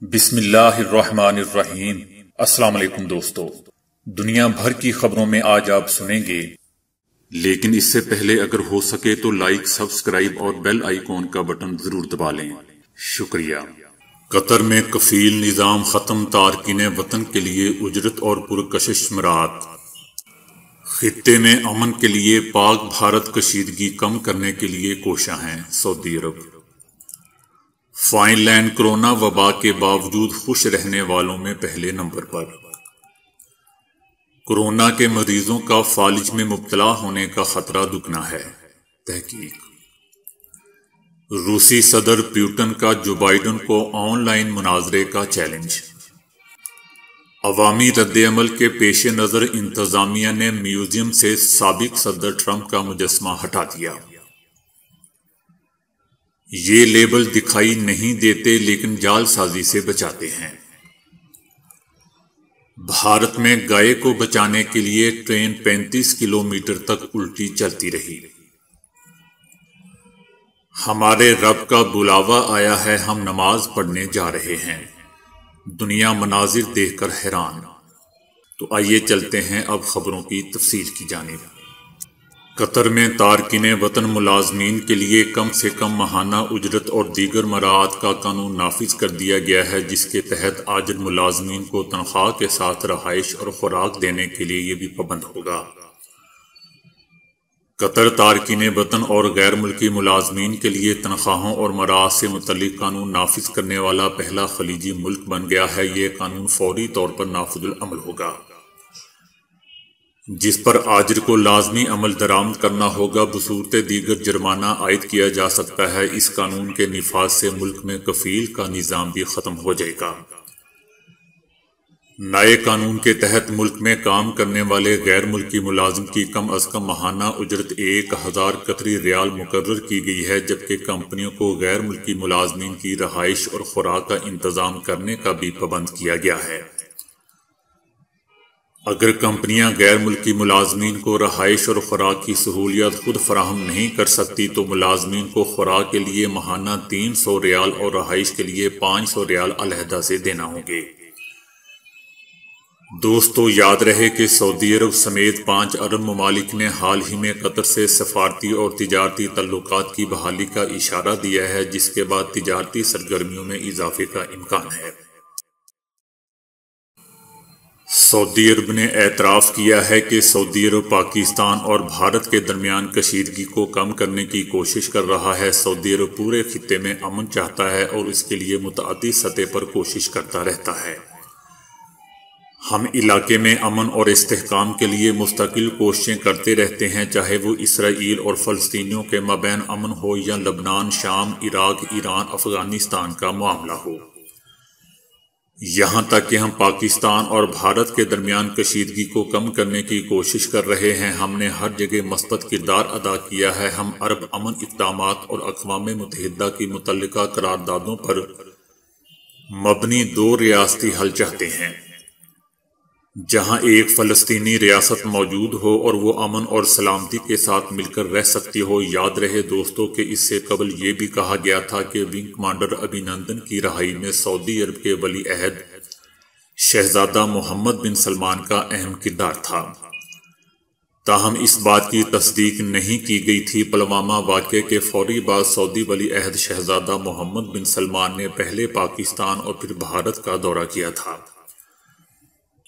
بسم اللہ الرحمن الرحیم۔ السلام علیکم دوستو، دنیا بھر کی خبروں میں آج آپ سنیں گے، لیکن اس سے پہلے اگر ہو سکے تو لائک، سبسکرائب اور بیل آئیکن کا بٹن ضرور دبا لیں۔ شکریہ۔ قطر میں کفیل نظام ختم، تارکین وطن کے لیے اجرت اور پرکشش مراعات۔ خطے میں امن کے لیے پاک بھارت کشیدگی کم کرنے کے لیے کوشاں ہیں سعودی عرب۔ فائن لینڈ کورونا وبا کے باوجود خوش رہنے والوں میں پہلے نمبر پر۔ کورونا کے مریضوں کا فالج میں مبتلا ہونے کا خطرہ دگنا ہے، تحقیق۔ روسی صدر پیوٹن کا جو بائیڈن کو آن لائن مناظرے کا چیلنج۔ عوامی رد عمل کے پیش نظر انتظامیہ نے میوزیم سے سابق صدر ٹرمپ کا مجسمہ ہٹا دیا۔ یہ لیبل دکھائی نہیں دیتے لیکن جال سازی سے بچاتے ہیں۔ بھارت میں گائے کو بچانے کے لیے ٹرین 35 کلومیٹر تک الٹی چلتی رہی۔ ہمارے رب کا بلاوا آیا ہے، ہم نماز پڑھنے جا رہے ہیں۔ دنیا مناظر دیکھ کر حیران۔ تو آئیے چلتے ہیں اب خبروں کی تفصیل کی جانب۔ قطر میں تارکین وطن ملازمین کے لیے کم سے کم ماہانہ اجرت اور دیگر مراعات کا قانون نافذ کر دیا گیا ہے، جس کے تحت عاجل ملازمین کو تنخواہ کے ساتھ رہائش اور خوراک دینے کے لیے یہ بھی پابند ہوگا۔ قطر تارکین وطن اور غیر ملکی ملازمین کے لیے تنخواہوں اور مراعات سے متعلق قانون نافذ کرنے والا پہلا خلیجی ملک بن گیا ہے۔ یہ قانون فوری طور پر نافذ العمل ہوگا، جس پر آجر کو لازمی عمل درآمد کرنا ہوگا، بصورت دیگر جرمانہ عائد کیا جا سکتا ہے۔ اس قانون کے نفاذ سے ملک میں کفیل کا نظام بھی ختم ہو جائے گا۔ نئے قانون کے تحت ملک میں کام کرنے والے غیر ملکی ملازم کی کم از کم ماہانہ اجرت 1000 قطری ریال مقرر کی گئی ہے، جبکہ کمپنیوں کو غیر ملکی ملازمین کی رہائش اور خوراک کا انتظام کرنے کا بھی پابند کیا گیا ہے۔ اگر کمپنیاں غیر ملکی ملازمین کو رہائش اور خوراک کی سہولیات خود فراہم نہیں کر سکتی تو ملازمین کو خوراک کے لیے ماہانہ 300 ریال اور رہائش کے لیے 500 ریال علیحدہ سے دینا ہوں گے۔ دوستو، یاد رہے کہ سعودی عرب سمیت 5 عرب ممالک نے حال ہی میں قطر سے سفارتی اور تجارتی تعلقات کی بحالی کا اشارہ دیا ہے، جس کے بعد تجارتی سرگرمیوں میں اضافے کا امکان ہے۔ سعودی عرب نے اعتراف کیا ہے کہ سعودی عرب پاکستان اور بھارت کے درمیان کشیدگی کو کم کرنے کی کوشش کر رہا ہے۔ سعودی عرب پورے خطے میں امن چاہتا ہے اور اس کے لیے متعدد سطح پر کوشش کرتا رہتا ہے۔ ہم علاقے میں امن اور استحکام کے لیے مستقل کوششیں کرتے رہتے ہیں، چاہے وہ اسرائیل اور فلسطینیوں کے مابین امن ہو یا لبنان، شام، عراق، ایران، افغانستان کا معاملہ ہو۔ یہاں تک کہ ہم پاکستان اور بھارت کے درمیان کشیدگی کو کم کرنے کی کوشش کر رہے ہیں۔ ہم نے ہر جگہ مثبت کردار ادا کیا ہے۔ ہم عرب امن اقدامات اور اقوام متحدہ کی متعلقہ قراردادوں پر مبنی 2 ریاستی حل چاہتے ہیں، جہاں ایک فلسطینی ریاست موجود ہو اور وہ امن اور سلامتی کے ساتھ مل کر رہ سکتی ہو۔ یاد رہے دوستو کہ اس سے قبل یہ بھی کہا گیا تھا کہ ونگ کمانڈر ابھینندن کی رہائی میں سعودی عرب کے ولی عہد شہزادہ محمد بن سلمان کا اہم کردار تھا، تاہم اس بات کی تصدیق نہیں کی گئی تھی۔ پلوامہ واقعے کے فوری بعد سعودی ولی عہد شہزادہ محمد بن سلمان نے پہلے پاکستان اور پھر بھارت کا دورہ کیا تھا،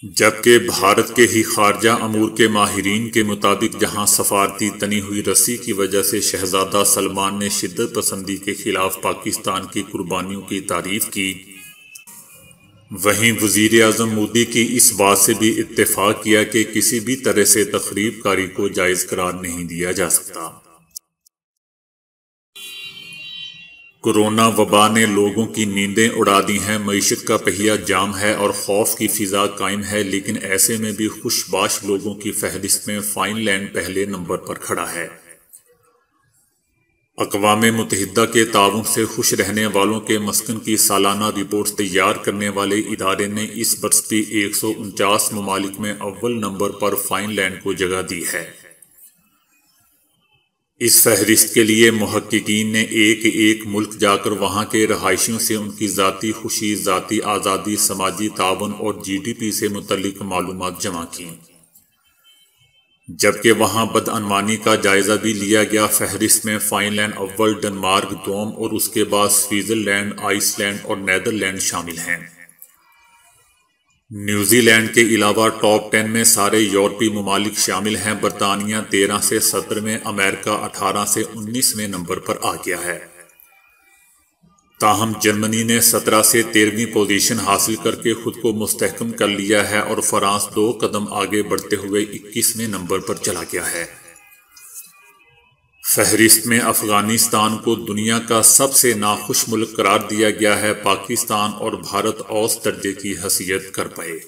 جبکہ بھارت کے ہی خارجہ امور کے ماہرین کے مطابق جہاں سفارتی تنی ہوئی رسی کی وجہ سے شہزادہ سلمان نے شدت پسندی کے خلاف پاکستان کی قربانیوں کی تعریف کی، وہیں وزیر اعظم مودی کی اس بات سے بھی اتفاق کیا کہ کسی بھی طرح سے تخریب کاری کو جائز قرار نہیں دیا جا سکتا۔ کورونا وبا نے لوگوں کی نیندیں اڑا دی ہیں، معیشت کا پہیہ جام ہے اور خوف کی فضا قائم ہے، لیکن ایسے میں بھی خوش باش لوگوں کی فہرست میں فائن لینڈ پہلے نمبر پر کھڑا ہے۔ اقوام متحدہ کے تعاون سے خوش رہنے والوں کے مسکن کی سالانہ رپورٹ تیار کرنے والے ادارے نے اس برس بھی 149 ممالک میں اول نمبر پر فائن لینڈ کو جگہ دی ہے۔ اس فہرست کے لیے محققین نے ایک ایک ملک جا کر وہاں کے رہائشیوں سے ان کی ذاتی خوشی، ذاتی آزادی، سماجی تعاون اور GDP سے متعلق معلومات جمع کی، جبکہ وہاں بدعنوانی کا جائزہ بھی لیا گیا۔ فہرست میں فن لینڈ اول، ڈنمارک دوم اور اس کے بعد سوئٹزرلینڈ، آئس لینڈ اور نیدرلینڈ شامل ہیں۔ نیوزی لینڈ کے علاوہ ٹاپ 10 میں سارے یورپی ممالک شامل ہیں۔ برطانیہ 13 سے 17ویں، امریکہ 18 سے 19ویں نمبر پر آ گیا ہے۔ تاہم جرمنی نے 17 سے 13ویں پوزیشن حاصل کر کے خود کو مستحکم کر لیا ہے اور فرانس 2 قدم آگے بڑھتے ہوئے 21ویں نمبر پر چلا گیا ہے۔ فہرست میں افغانستان کو دنیا کا سب سے ناخوش ملک قرار دیا گیا ہے۔ پاکستان اور بھارت اوسط درجے کی حیثیت کر پائے۔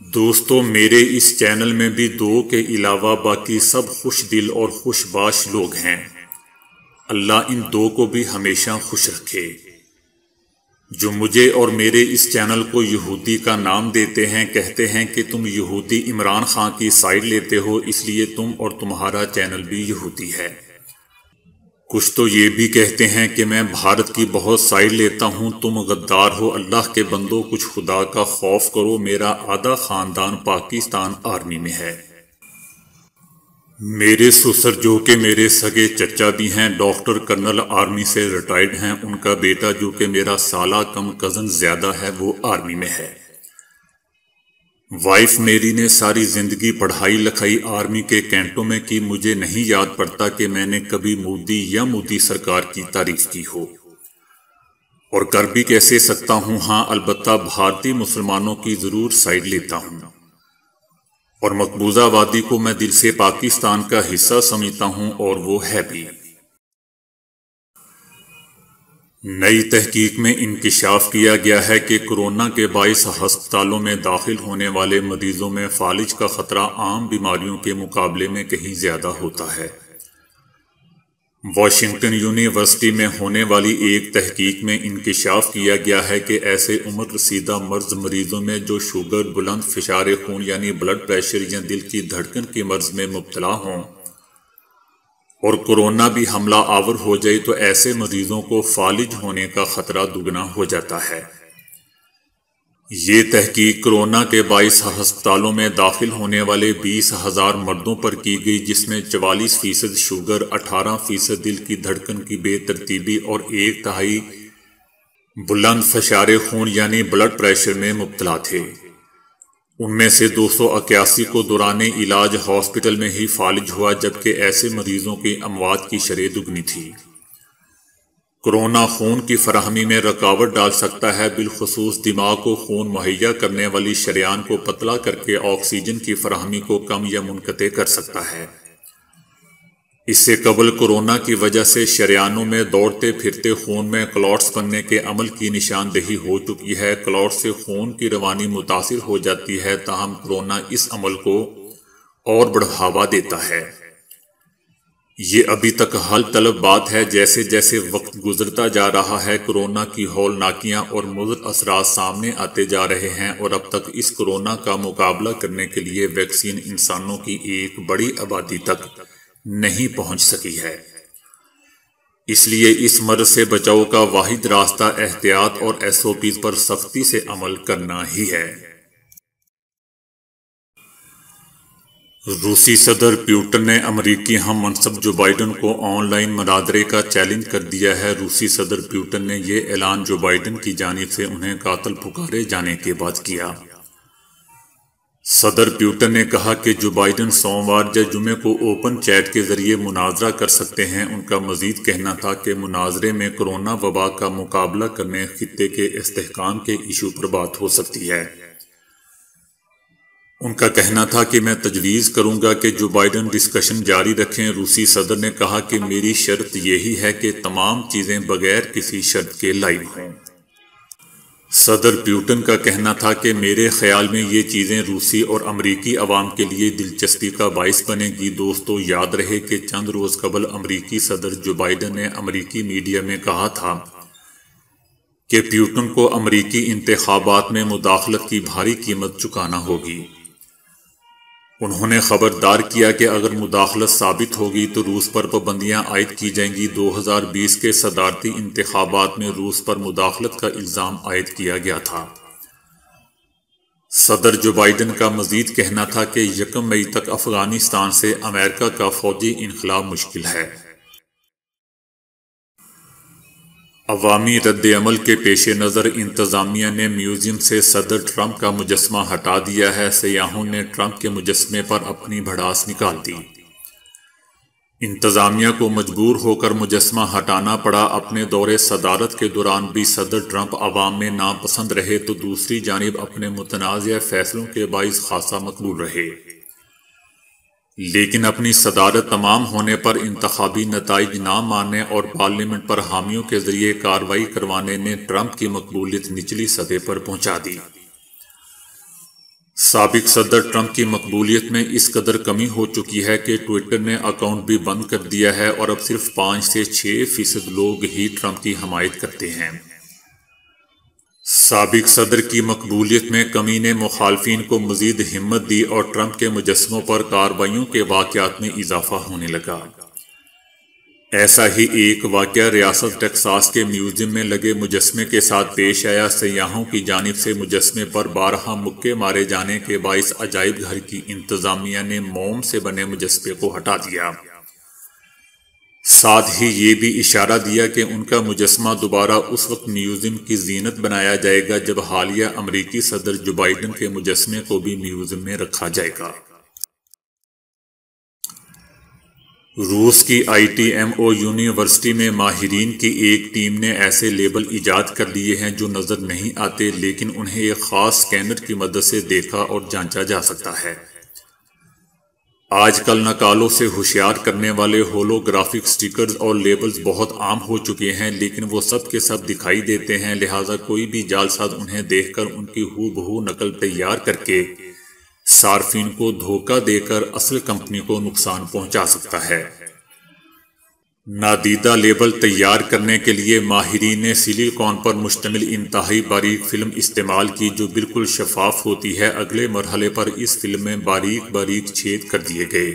دوستو، میرے اس چینل میں بھی 2 کے علاوہ باقی سب خوش دل اور خوش باش لوگ ہیں۔ اللہ ان 2 کو بھی ہمیشہ خوش رکھے۔ جو مجھے اور میرے اس چینل کو یہودی کا نام دیتے ہیں، کہتے ہیں کہ تم یہودی عمران خان کی سائیڈ لیتے ہو، اس لیے تم اور تمہارا چینل بھی یہودی ہے۔ کچھ تو یہ بھی کہتے ہیں کہ میں بھارت کی بہت سائیڈ لیتا ہوں، تم غدار ہو۔ اللہ کے بندو، کچھ خدا کا خوف کرو، میرا آدھا خاندان پاکستان آرمی میں ہے۔ میرے سسر جو کہ میرے سگے چچا بھی ہیں، ڈاکٹر کرنل آرمی سے ریٹائرڈ ہیں، ان کا بیٹا جو کہ میرا سالہ کم کزن زیادہ ہے وہ آرمی میں ہے۔ وائف میری نے ساری زندگی پڑھائی لکھائی آرمی کے کینٹوں میں کی، مجھے نہیں یاد پڑتا کہ میں نے کبھی مودی یا مودی سرکار کی تعریف کی ہو، اور کر بھی کیسے سکتا ہوں۔ ہاں، البتہ بھارتی مسلمانوں کی ضرور سائیڈ لیتا ہوں، اور مقبوضہ وادی کو میں دل سے پاکستان کا حصہ سمجھتا ہوں، اور وہ ہے بھی۔ نئی تحقیق میں انکشاف کیا گیا ہے کہ کورونا کے باعث ہسپتالوں میں داخل ہونے والے مریضوں میں فالج کا خطرہ عام بیماریوں کے مقابلے میں کہیں زیادہ ہوتا ہے۔ واشنگٹن یونیورسٹی میں ہونے والی ایک تحقیق میں انکشاف کیا گیا ہے کہ ایسے عمر رسیدہ مرض مریضوں میں جو شوگر، بلند فشار خون یعنی بلڈ پریشر یا دل کی دھڑکن کی مرض میں مبتلا ہوں اور کورونا بھی حملہ آور ہو جائے تو ایسے مریضوں کو فالج ہونے کا خطرہ دگنا ہو جاتا ہے۔ یہ تحقیق کورونا کے باعث ہسپتالوں میں داخل ہونے والے 20,000 مردوں پر کی گئی، جس میں 44% شوگر، 18% دل کی دھڑکن کی بے ترتیبی اور 1/3 بلند فشار خون یعنی بلڈ پریشر میں مبتلا تھے۔ ان میں سے 281 کو دوران علاج ہاسپٹل میں ہی فالج ہوا، جبکہ ایسے مریضوں کی اموات کی شرح دگنی تھی۔ کورونا خون کی فراہمی میں رکاوٹ ڈال سکتا ہے، بالخصوص دماغ کو خون مہیا کرنے والی شریان کو پتلا کر کے آکسیجن کی فراہمی کو کم یا منقطع کر سکتا ہے۔ اس سے قبل کورونا کی وجہ سے شریانوں میں دوڑتے پھرتے خون میں کلاٹس بننے کے عمل کی نشاندہی ہو چکی ہے۔ کلاٹ سے خون کی روانی متاثر ہو جاتی ہے، تاہم کورونا اس عمل کو اور بڑھاوا دیتا ہے۔ یہ ابھی تک حل طلب بات ہے۔ جیسے جیسے وقت گزرتا جا رہا ہے، کورونا کی ہولناکیاں اور مضر اثرات سامنے آتے جا رہے ہیں، اور اب تک اس کورونا کا مقابلہ کرنے کے لیے ویکسین انسانوں کی ایک بڑی آبادی تک نہیں پہنچ سکی ہے۔ اس لیے اس مرض سے بچاؤ کا واحد راستہ احتیاط اور SOPs پر سختی سے عمل کرنا ہی ہے۔ روسی صدر پیوٹن نے امریکی ہم منصب جو بائیڈن کو آن لائن مناظرے کا چیلنج کر دیا ہے۔ روسی صدر پیوٹن نے یہ اعلان جو بائیڈن کی جانب سے انہیں قاتل پکارے جانے کے بعد کیا۔ صدر پیوٹن نے کہا کہ جو بائیڈن سوموار یا جمعے کو اوپن چیٹ کے ذریعے مناظرہ کر سکتے ہیں، ان کا مزید کہنا تھا کہ مناظرے میں کورونا وبا کا مقابلہ کرنے خطے کے استحکام کے ایشو پر بات ہو سکتی ہے۔ ان کا کہنا تھا کہ میں تجویز کروں گا کہ جو بائیڈن ڈسکشن جاری رکھیں۔ روسی صدر نے کہا کہ میری شرط یہی ہے کہ تمام چیزیں بغیر کسی شرط کے لائیو ہوں۔ صدر پیوٹن کا کہنا تھا کہ میرے خیال میں یہ چیزیں روسی اور امریکی عوام کے لیے دلچسپی کا باعث بنے گی۔ دوستو، یاد رہے کہ چند روز قبل امریکی صدر جو بائیڈن نے امریکی میڈیا میں کہا تھا کہ پیوٹن کو امریکی انتخابات میں مداخلت کی بھاری قیمت چکانا ہوگی۔ انہوں نے خبردار کیا کہ اگر مداخلت ثابت ہوگی تو روس پر پابندیاں عائد کی جائیں گی۔ 2020 کے صدارتی انتخابات میں روس پر مداخلت کا الزام عائد کیا گیا تھا۔ صدر جو بائیڈن کا مزید کہنا تھا کہ 1 مئی تک افغانستان سے امریکہ کا فوجی انخلا مشکل ہے۔ عوامی رد عمل کے پیش نظر انتظامیہ نے میوزیم سے صدر ٹرمپ کا مجسمہ ہٹا دیا ہے۔ سیاحوں نے ٹرمپ کے مجسمے پر اپنی بھڑاس نکال دی۔ انتظامیہ کو مجبور ہو کر مجسمہ ہٹانا پڑا۔ اپنے دورے صدارت کے دوران بھی صدر ٹرمپ عوام میں ناپسند رہے تو دوسری جانب اپنے متنازع فیصلوں کے باعث خاصا مقبول رہے، لیکن اپنی صدارت تمام ہونے پر انتخابی نتائج نہ ماننے اور پارلیمنٹ پر حامیوں کے ذریعے کارروائی کروانے نے ٹرمپ کی مقبولیت نچلی سطح پر پہنچا دی۔ سابق صدر ٹرمپ کی مقبولیت میں اس قدر کمی ہو چکی ہے کہ ٹویٹر نے اکاؤنٹ بھی بند کر دیا ہے اور اب صرف 5 سے 6% لوگ ہی ٹرمپ کی حمایت کرتے ہیں۔ سابق صدر کی مقبولیت میں کمی نے مخالفین کو مزید ہمت دی اور ٹرمپ کے مجسموں پر کارروائیوں کے واقعات میں اضافہ ہونے لگا۔ ایسا ہی ایک واقعہ ریاست ٹیکساس کے میوزیم میں لگے مجسمے کے ساتھ پیش آیا۔ سیاحوں کی جانب سے مجسمے پر بارہا مکے مارے جانے کے باعث عجائب گھر کی انتظامیہ نے موم سے بنے مجسمے کو ہٹا دیا، ساتھ ہی یہ بھی اشارہ دیا کہ ان کا مجسمہ دوبارہ اس وقت میوزیم کی زینت بنایا جائے گا جب حالیہ امریکی صدر جو بائیڈن کے مجسمے کو بھی میوزیم میں رکھا جائے گا۔ روس کی ITMO یونیورسٹی میں ماہرین کی ایک ٹیم نے ایسے لیبل ایجاد کر لیے ہیں جو نظر نہیں آتے لیکن انہیں ایک خاص سکینر کی مدد سے دیکھا اور جانچا جا سکتا ہے۔ آج کل نقالوں سے ہوشیار کرنے والے ہولوگرافک سٹیکرز اور لیبلز بہت عام ہو چکے ہیں، لیکن وہ سب کے سب دکھائی دیتے ہیں، لہٰذا کوئی بھی جعلساز انہیں دیکھ کر ان کی ہو بہو نقل تیار کر کے صارفین کو دھوکہ دے کر اصل کمپنی کو نقصان پہنچا سکتا ہے۔ نادیدہ لیبل تیار کرنے کے لیے ماہرین نے سلیکون پر مشتمل انتہائی باریک فلم استعمال کی جو بالکل شفاف ہوتی ہے۔ اگلے مرحلے پر اس فلم میں باریک باریک چھید کر دیے گئے،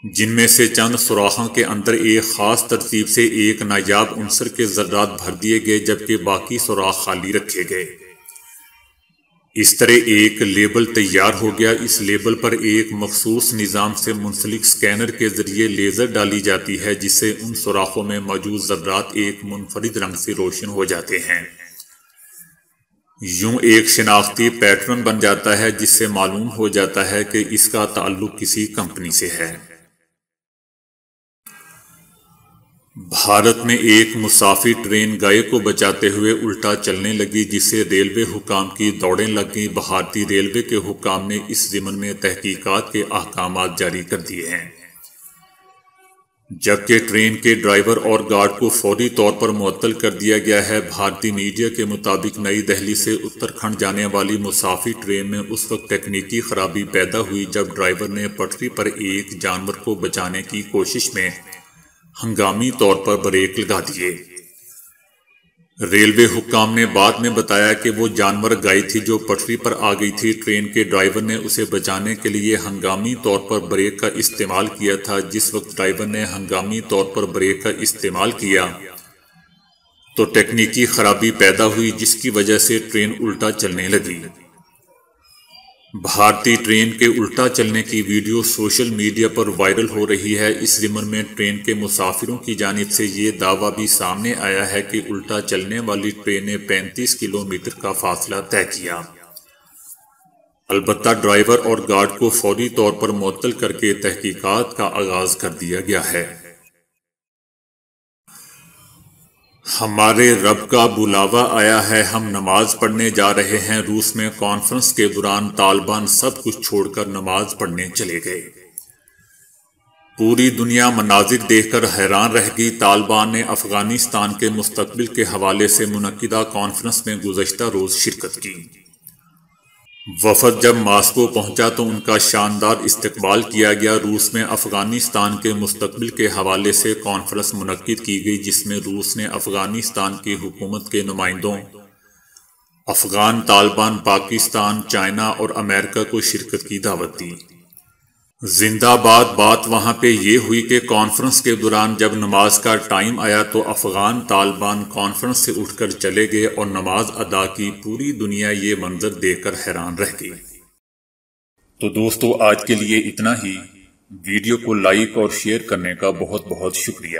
جن میں سے چند سوراخوں کے اندر ایک خاص ترتیب سے ایک نایاب عنصر کے ذرات بھر دیے گئے جبکہ باقی سوراخ خالی رکھے گئے۔ اس طرح ایک لیبل تیار ہو گیا۔ اس لیبل پر ایک مخصوص نظام سے منسلک سکینر کے ذریعے لیزر ڈالی جاتی ہے جس سے ان سوراخوں میں موجود ذرات ایک منفرد رنگ سے روشن ہو جاتے ہیں۔ یوں ایک شناختی پیٹرن بن جاتا ہے جس سے معلوم ہو جاتا ہے کہ اس کا تعلق کسی کمپنی سے ہے۔ بھارت میں ایک مسافر ٹرین گائے کو بچاتے ہوئے الٹا چلنے لگی جس سے ریلوے حکام کی دوڑیں لگ گئیں۔ بھارتی ریلوے کے حکام نے اس ضمن میں تحقیقات کے احکامات جاری کر دیے ہیں، جبکہ ٹرین کے ڈرائیور اور گارڈ کو فوری طور پر معطل کر دیا گیا ہے۔ بھارتی میڈیا کے مطابق نئی دہلی سے اتراکھنڈ جانے والی مسافر ٹرین میں اس وقت تکنیکی خرابی پیدا ہوئی جب ڈرائیور نے پٹری پر ایک جانور کو بچانے کی کوشش میں ہنگامی طور پر بریک لگا دیے۔ ریلوے حکام نے بعد میں بتایا کہ وہ جانور گائے تھی جو پٹری پر آ گئی تھی۔ ٹرین کے ڈرائیور نے اسے بچانے کے لیے ہنگامی طور پر بریک کا استعمال کیا تھا۔ جس وقت ڈرائیور نے ہنگامی طور پر بریک کا استعمال کیا تو تکنیکی خرابی پیدا ہوئی جس کی وجہ سے ٹرین الٹا چلنے لگی۔ بھارتی ٹرین کے الٹا چلنے کی ویڈیو سوشل میڈیا پر وائرل ہو رہی ہے۔ اس ضمن میں ٹرین کے مسافروں کی جانب سے یہ دعویٰ بھی سامنے آیا ہے کہ الٹا چلنے والی ٹرین نے 35 کلومیٹر کا فاصلہ طے کیا۔ البتہ ڈرائیور اور گارڈ کو فوری طور پر معطل کر کے تحقیقات کا آغاز کر دیا گیا ہے۔ ہمارے رب کا بلاوا آیا ہے، ہم نماز پڑھنے جا رہے ہیں۔ روس میں کانفرنس کے دوران طالبان سب کچھ چھوڑ کر نماز پڑھنے چلے گئے۔ پوری دنیا مناظر دیکھ کر حیران رہ گئی۔ طالبان نے افغانستان کے مستقبل کے حوالے سے منعقدہ کانفرنس میں گزشتہ روز شرکت کی۔ وفد جب ماسکو پہنچا تو ان کا شاندار استقبال کیا گیا۔ روس میں افغانستان کے مستقبل کے حوالے سے کانفرنس منعقد کی گئی جس میں روس نے افغانستان کی حکومت کے نمائندوں، افغان طالبان پاکستان، چائنا اور امریکہ کو شرکت کی دعوت دی۔ زندہ بات وہاں پہ یہ ہوئی کہ کانفرنس کے دوران جب نماز کا ٹائم آیا تو افغان طالبان کانفرنس سے اٹھ کر چلے گئے اور نماز ادا کی۔ پوری دنیا یہ منظر دیکھ کر حیران رہ گئی۔ تو دوستو آج کے لیے اتنا ہی۔ ویڈیو کو لائک اور شیئر کرنے کا بہت بہت شکریہ۔